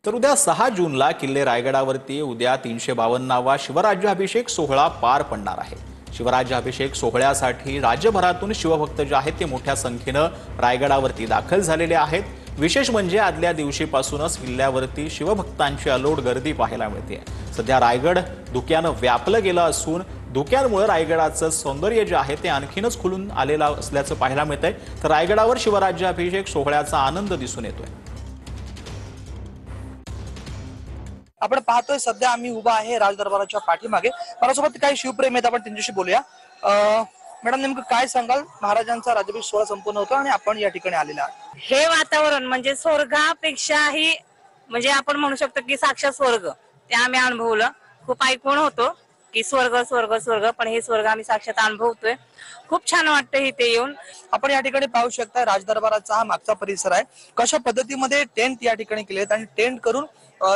तर उद्या 6 जूनला किल्ले रायगडावरती उद्या 352वा शिवराज्याभिषेक सोहळा पार पडणार आहे। शिवराज्याभिषेक सोहळ्यासाठी राज्यभरातून शिवभक्त जे आहेत ते मोठ्या संख्येने रायगडावरती दाखल झालेले आहेत। विशेष म्हणजे आदल्या दिवशीपासूनच किल्ल्यावरती शिवभक्तांची अलोट गर्दी पाहायला मिळते। सध्या रायगड धुक्यानं व्यापलं गेलं असून धुक्यांमुळे रायगडाचं सौंदर्य जे आहे ते आणखीनच खुलून आलेलं असल्याचं पाहायला मिळतंय। तर रायगडावर शिवराज्याभिषेक सोहळ्याचा आनंद दिसून येतोय। आपण पाहतोय सध्या आम्ही उभा आहे राजदरबाराच्या पाठीमागे। माझ्यासोबत काही शिवप्रेमी आहेत, आपण त्यांच्याशी बोलूया। मॅडम, नेमकं काय सांगाल? महाराजांचा राज्याभिषेक सोहळा संपूर्ण होतो आणि आपण या ठिकाणी आलेला आहात। हे वातावरण म्हणजे स्वर्गापेक्षाही म्हणजे आपण म्हणू शकतो की साक्षात स्वर्ग ते आम्ही अनुभवलं। खूप ऐकून होतो की स्वर्ग स्वर्ग स्वर्ग, पण हे स्वर्ग आम्ही साक्षात अनुभवतोय। खूप छान वाटतं इथे येऊन। आपण या ठिकाणी पाहू शकता राजदरबाराचा हा मागचा परिसर आहे। कशा पद्धतीमध्ये टेंट या ठिकाणी केले आहेत आणि टेंट करून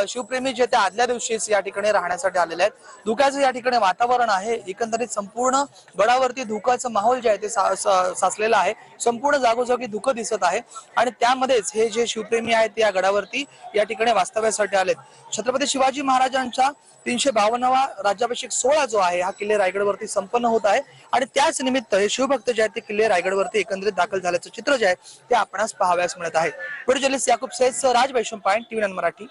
शिवप्रेमी जे ते आदल्या दिवशीच या ठिकाणी राहण्यासाठी आलेले आहेत। धुक्याचं या ठिकाणी वातावरण आहे। एकंदरीत संपूर्ण गडावरती धुक्याचं माहोल जे आहे ते साचलेलं आहे। संपूर्ण जागोजागी धुकं दिसत आहे आणि त्यामध्येच हे जे शिवप्रेमी आहेत या गडावरती या ठिकाणी वास्तव्यासाठी आलेत। छत्रपती शिवाजी महाराजांचा 352वा राज्याभिषेक सोहळा जो आहे हा किल्ले रायगडवरती संपन्न होत आहे आणि त्याच निमित्त हे शिवभक्त जे आहेत ते किल्ले रायगडवरती एकंदरीत दाखल झाल्याचं चित्र जे आहे ते आपणास पाहावयास मिळत आहे। व्हिडिओ जर्नलिस्ट याकूब सैयद, राज वैशम पॉइंट, TV9 मराठी।